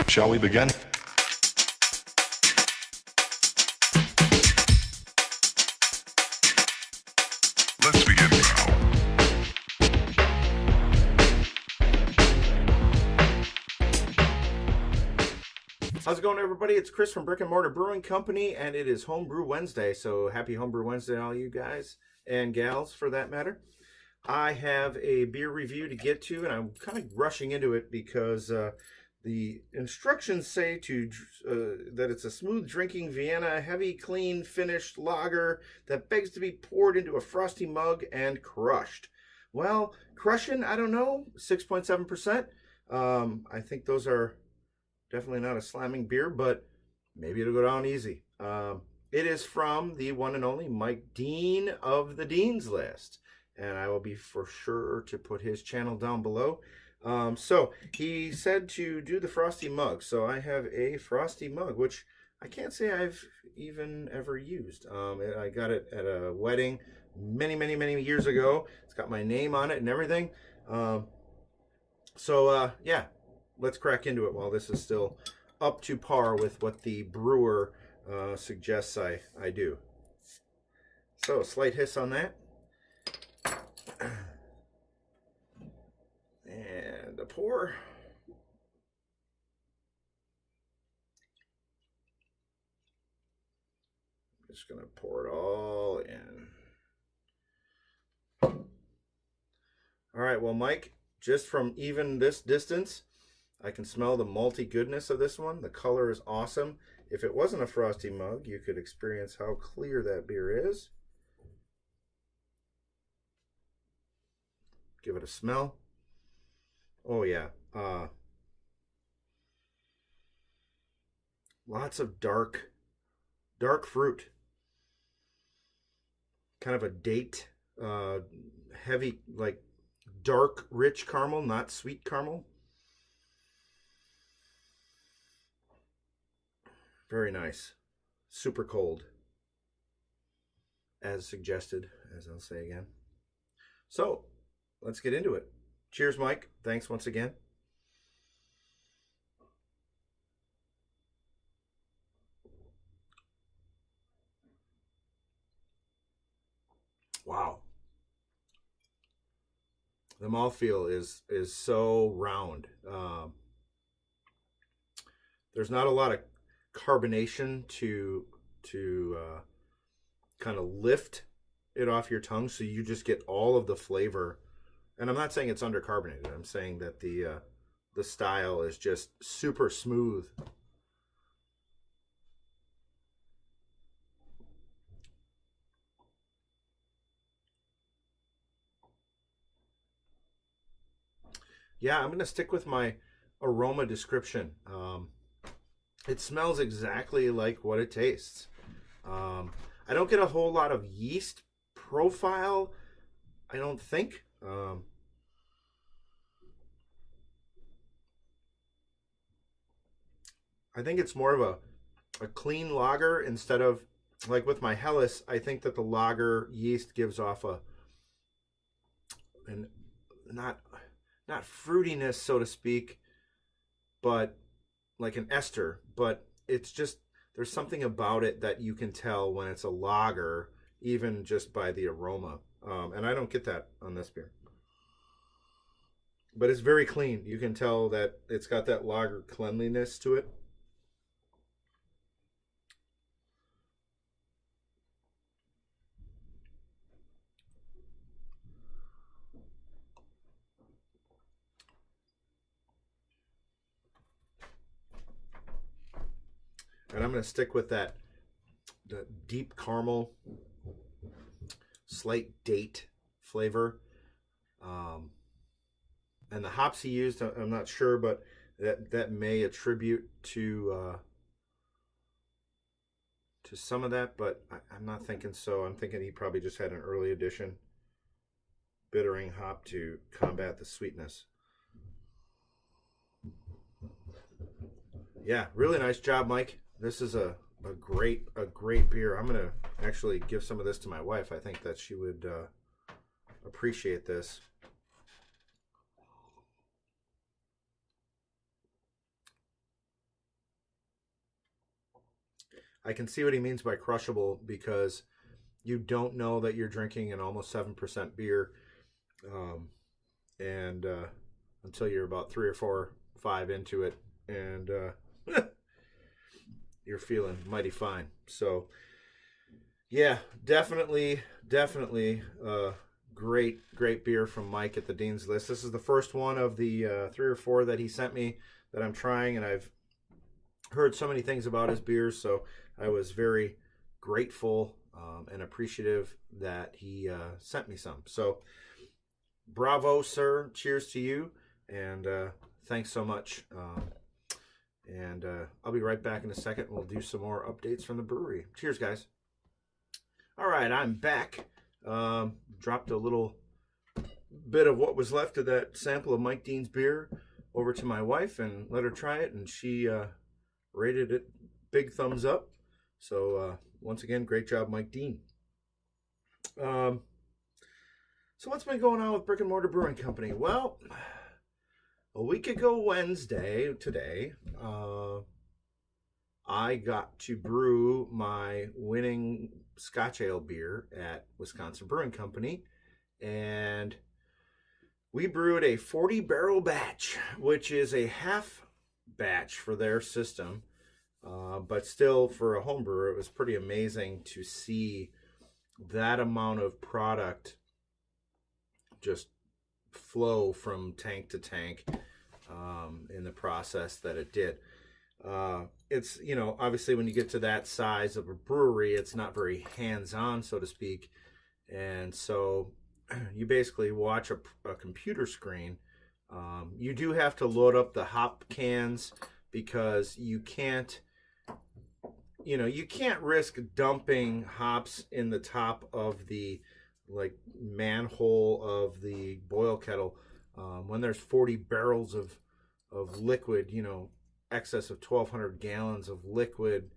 Shall we begin? Let's begin now. How's it going, everybody? It's Chris from Brick and Mortar Brewing Company, and it is Homebrew Wednesday. So happy Homebrew Wednesday, all you guys and gals, for that matter. I have a beer review to get to, and I'm kind of rushing into it because the instructions say that it's a smooth drinking Vienna, heavy, clean, finished lager that begs to be poured into a frosty mug and crushed. Well, crushing, I don't know, 6.7%. I think those are definitely not a slamming beer, but maybe it'll go down easy. It is from the one and only Mike Dean of the Dean's List, and I will be for sure to put his channel down below. So he said to do the frosty mug. So I have a frosty mug, which I can't say I've even ever used. I got it at a wedding many, many, many years ago. It's got my name on it and everything. Yeah, let's crack into it while this is still up to par with what the brewer suggests I do. So a slight hiss on that. And a pour. Just gonna pour it all in. All right, well, Mike, just from even this distance, I can smell the malty goodness of this one. The color is awesome. If it wasn't a frosty mug, you could experience how clear that beer is. Give it a smell. Oh yeah, lots of dark fruit. Kind of a date, heavy, like dark, rich caramel, not sweet caramel. Very nice. Super cold, as suggested, as I'll say again. So, let's get into it. Cheers, Mike. Thanks once again. Wow. The mouthfeel is so round. There's not a lot of carbonation to kind of lift it off your tongue, so you just get all of the flavor. And I'm not saying it's undercarbonated. I'm saying that the style is just super smooth. Yeah, I'm going to stick with my aroma description. It smells exactly like what it tastes. I don't get a whole lot of yeast profile, I don't think. I think it's more of a clean lager instead of, like with my Helles, I think that the lager yeast gives off an not fruitiness, so to speak, but like an ester, but it's just, there's something about it that you can tell when it's a lager, even just by the aroma. And I don't get that on this beer. But it's very clean. You can tell that it's got that lager cleanliness to it. And I'm going to stick with the deep caramel, slight date flavor. And the hops he used, I'm not sure, but that may attribute to some of that, but I'm not thinking so. I'm thinking he probably just had an early edition bittering hop to combat the sweetness. Yeah, really nice job, Mike. This is a great beer. I'm gonna actually give some of this to my wife. I think that she would appreciate this. I can see what he means by crushable, because you don't know that you're drinking an almost 7% beer, and until you're about 3 or 4, 5 into it, and you're feeling mighty fine. So, yeah, definitely, great beer from Mike at the Dean's List. This is the first one of the 3 or 4 that he sent me that I'm trying, and I've heard so many things about his beers, so I was very grateful and appreciative that he sent me some. So, bravo, sir. Cheers to you, and thanks so much. And I'll be right back in a second. We'll do some more updates from the brewery. Cheers, guys. All right, I'm back. Dropped a little bit of what was left of that sample of Mike Dean's beer over to my wife and let her try it, and she rated it big thumbs up. So once again, great job, Mike Dean. So what's been going on with Brick and Mortar Brewing Company? Well, a week ago Wednesday, today, I got to brew my winning Scotch Ale beer at Wisconsin Brewing Company, and we brewed a 40-barrel batch, which is a half batch for their system, but still, for a home brewer, it was pretty amazing to see that amount of product just flow from tank to tank in the process that it did. It's, obviously when you get to that size of a brewery, it's not very hands-on, so to speak. And so you basically watch a computer screen. You do have to load up the hop cans, because you can't risk dumping hops in the top of the manhole of the boil kettle when there's 40 barrels of liquid, excess of 1,200 gallons of liquid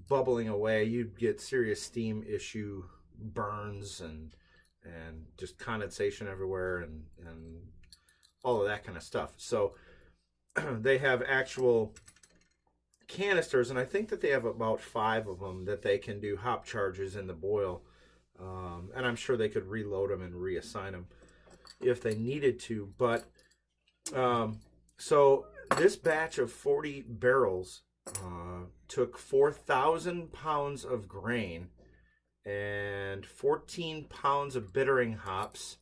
bubbling away. You'd get serious steam issue, burns, and just condensation everywhere, and all of that kind of stuff. So they have actual canisters, and I think that they have about 5 of them that they can do hop charges in the boil, and I'm sure they could reload them and reassign them if they needed to. But so this batch of 40 barrels took 4,000 pounds of grain and 14 pounds of bittering hops,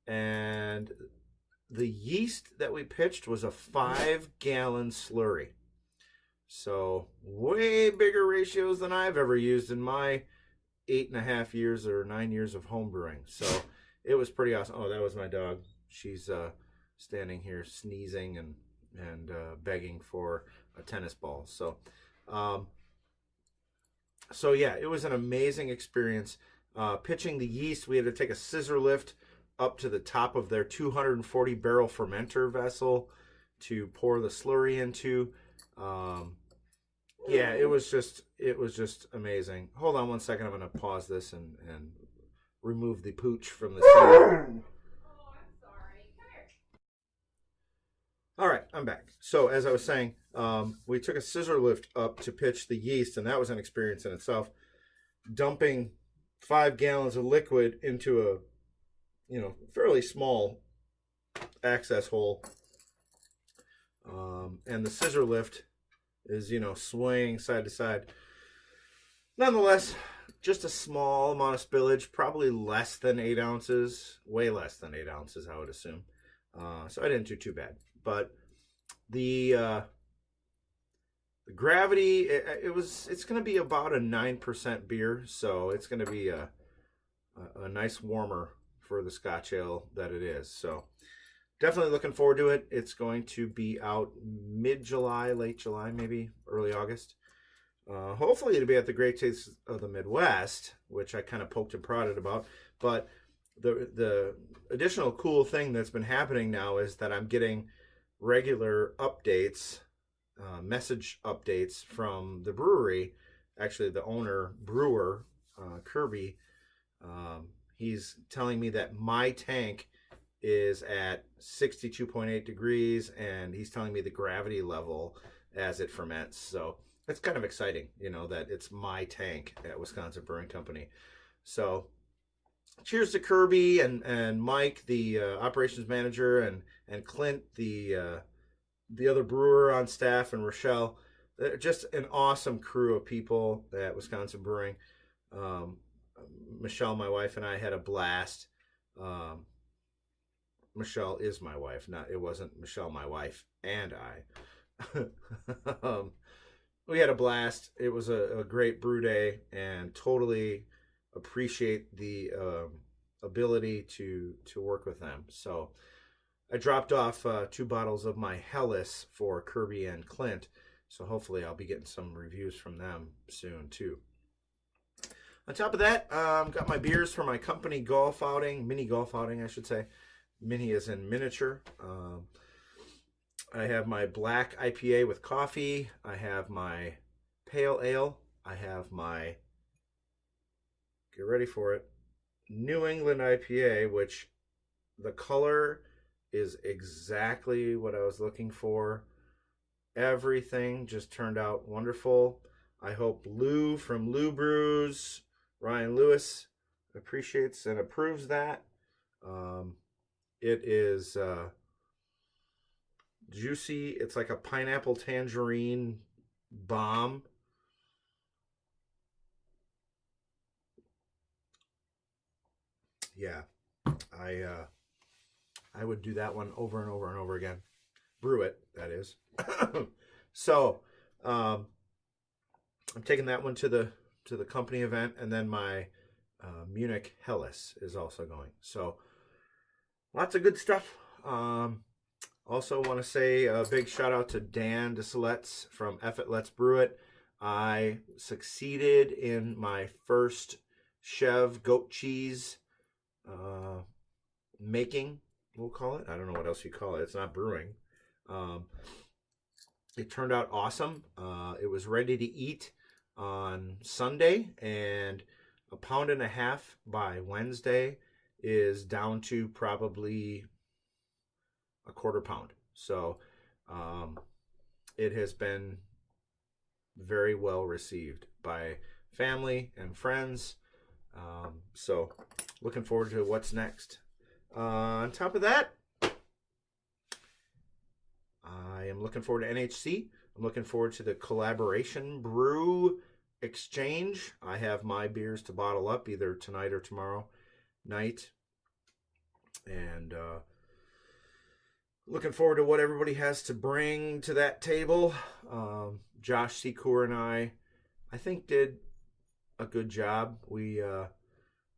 and the yeast that we pitched was a 5-gallon slurry. So way bigger ratios than I've ever used in my 8.5 years or 9 years of home brewing. So it was pretty awesome. Oh, that was my dog. She's standing here sneezing and begging for a tennis ball. So yeah, it was an amazing experience. Pitching the yeast, we had to take a scissor lift up to the top of their 240 barrel fermenter vessel to pour the slurry into. Yeah, it was just amazing. Hold on one second. I'm going to pause this and remove the pooch from the scene. Oh, I'm sorry. Come here. All right, I'm back. So as I was saying, we took a scissor lift up to pitch the yeast, and that was an experience in itself. Dumping 5 gallons of liquid into a fairly small access hole, and the scissor lift is swaying side to side. Nonetheless, just a small amount of spillage, probably less than 8 ounces, way less than 8 ounces, I would assume. So I didn't do too bad. But the gravity, it's going to be about a 9% beer, so it's going to be a nice warmer for the Scotch Ale that it is. So definitely looking forward to it. It's going to be out mid-July, late July, maybe early August. Hopefully it'll be at the Great Taste of the Midwest, which I kind of poked and prodded about. But the additional cool thing that's been happening now is that I'm getting regular updates, message updates from the brewery. Actually, the owner, brewer, Kirby, he's telling me that my tank is at 62.8 degrees, and he's telling me the gravity level as it ferments. So it's kind of exciting, that it's my tank at Wisconsin Brewing Company. So cheers to Kirby and Mike, the operations manager, and Clint, the other brewer on staff, and Rochelle. They're just an awesome crew of people at Wisconsin Brewing. Michelle, my wife, and I had a blast. Michelle is my wife. It wasn't Michelle, my wife, and I. We had a blast. It was a great brew day, and totally appreciate the ability to work with them. So I dropped off 2 bottles of my Hellas for Kirby and Clint. So hopefully I'll be getting some reviews from them soon too. On top of that, got my beers for my company golf outing, mini golf outing, I should say. Mini is in miniature. I have my black IPA with coffee. I have my pale ale. I have my, get ready for it, New England IPA, which the color is exactly what I was looking for. Everything just turned out wonderful. I hope Lou from Lou Brews, Ryan Lewis, appreciates and approves that. It is juicy. It's like a pineapple tangerine bomb. Yeah, I would do that one over and over and over again. Brew it, that is. So I'm taking that one to the company event, and then my Munich Hellas is also going. So lots of good stuff. Also want to say a big shout out to Dan DeSaletz from Effet Let's Brew It. I succeeded in my first Chev goat cheese making, we'll call it. I don't know what else you call it. It's not brewing. It turned out awesome. It was ready to eat on Sunday, and 1.5 pounds by Wednesday is down to probably 1/4 pound. So it has been very well received by family and friends. So looking forward to what's next. On top of that, I am looking forward to NHC. I'm looking forward to the collaboration brew exchange. I have my beers to bottle up either tonight or tomorrow night. And looking forward to what everybody has to bring to that table. Josh Secor and I think did a good job. We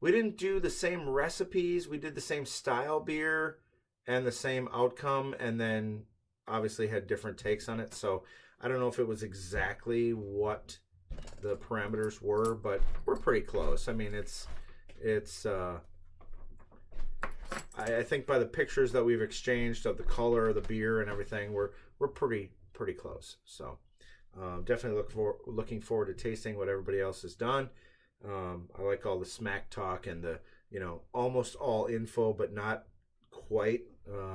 didn't do the same recipes. We did the same style beer and the same outcome, and then obviously had different takes on it. So I don't know if it was exactly what the parameters were, but we're pretty close. I mean, it's I think by the pictures that we've exchanged of the color of the beer and everything, we're pretty close. So definitely looking forward to tasting what everybody else has done. I like all the smack talk and the almost all info, but not quite,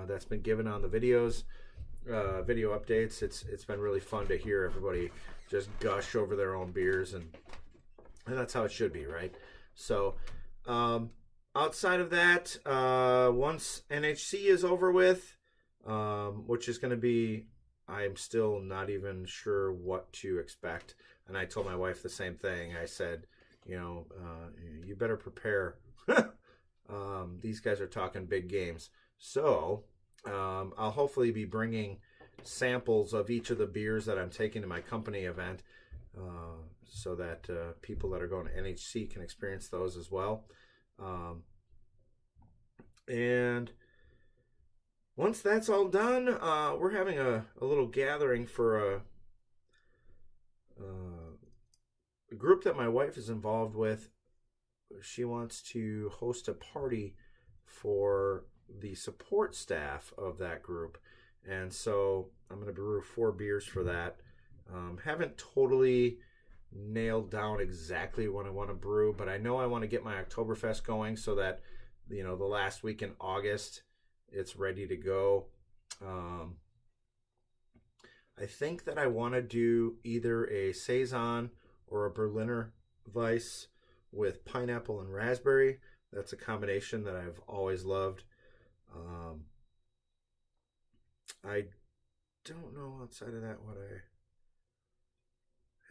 that's been given on the videos, video updates. It's been really fun to hear everybody just gush over their own beers, and that's how it should be, right? So outside of that, once NHC is over with, which is going to be, I'm still not even sure what to expect. And I told my wife the same thing. I said, you better prepare. These guys are talking big games. So I'll hopefully be bringing samples of each of the beers that I'm taking to my company event, so that people that are going to NHC can experience those as well. And once that's all done, we're having a little gathering for a group that my wife is involved with. She wants to host a party for the support staff of that group. And so I'm going to brew 4 beers for that. Haven't totally nailed down exactly what I want to brew, but I know I want to get my Oktoberfest going so that, the last week in August, it's ready to go. I think that I want to do either a Saison or a Berliner Weiss with pineapple and raspberry. That's a combination that I've always loved. I don't know outside of that what I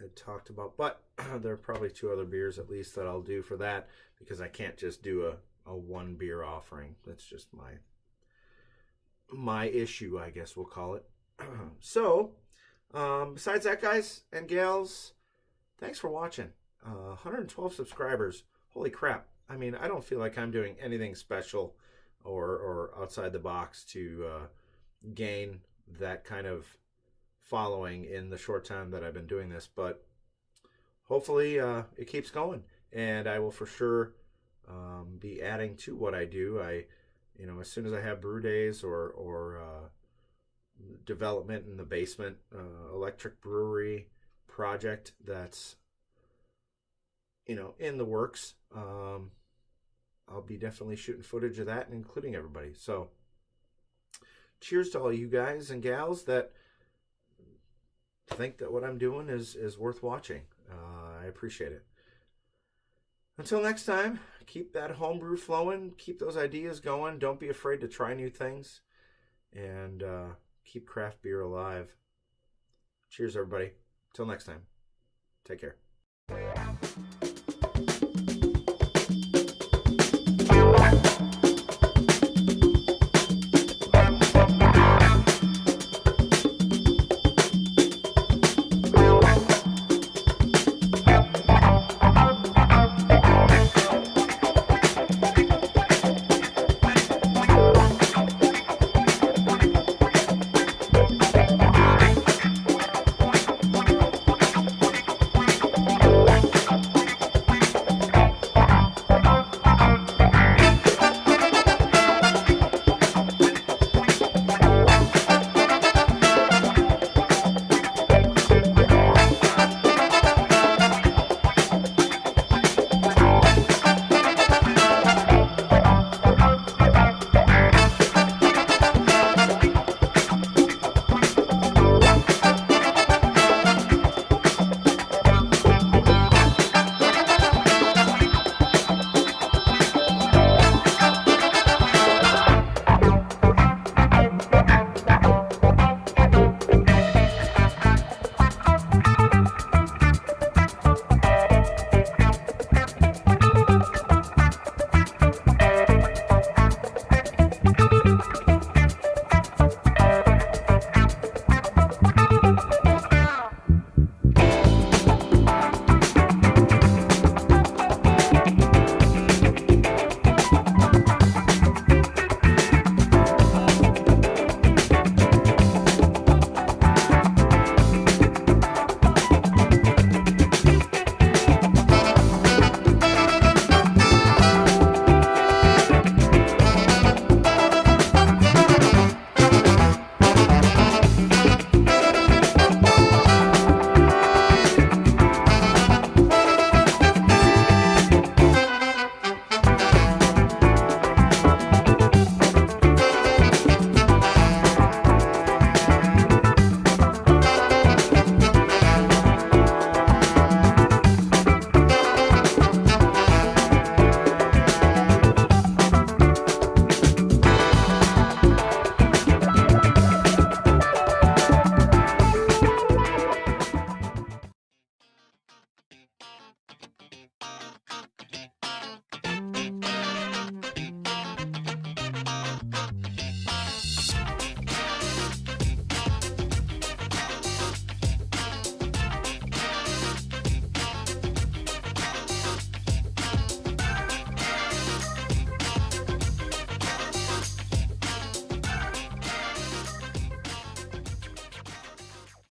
had talked about, but there are probably 2 other beers at least that I'll do for that, because I can't just do a 1 beer offering. That's just my issue, I guess we'll call it. So, besides that, guys and gals, thanks for watching. 112 subscribers. Holy crap. I mean, I don't feel like I'm doing anything special or outside the box to gain that kind of following in the short time that I've been doing this, but hopefully it keeps going, and I will for sure be adding to what I do. As soon as I have brew days or development in the basement, electric brewery project that's in the works, I'll be definitely shooting footage of that and including everybody. So cheers to all you guys and gals that think that what I'm doing is worth watching. I appreciate it. Until next time, keep that homebrew flowing, keep those ideas going, don't be afraid to try new things, and keep craft beer alive. Cheers, everybody. Till next time, take care.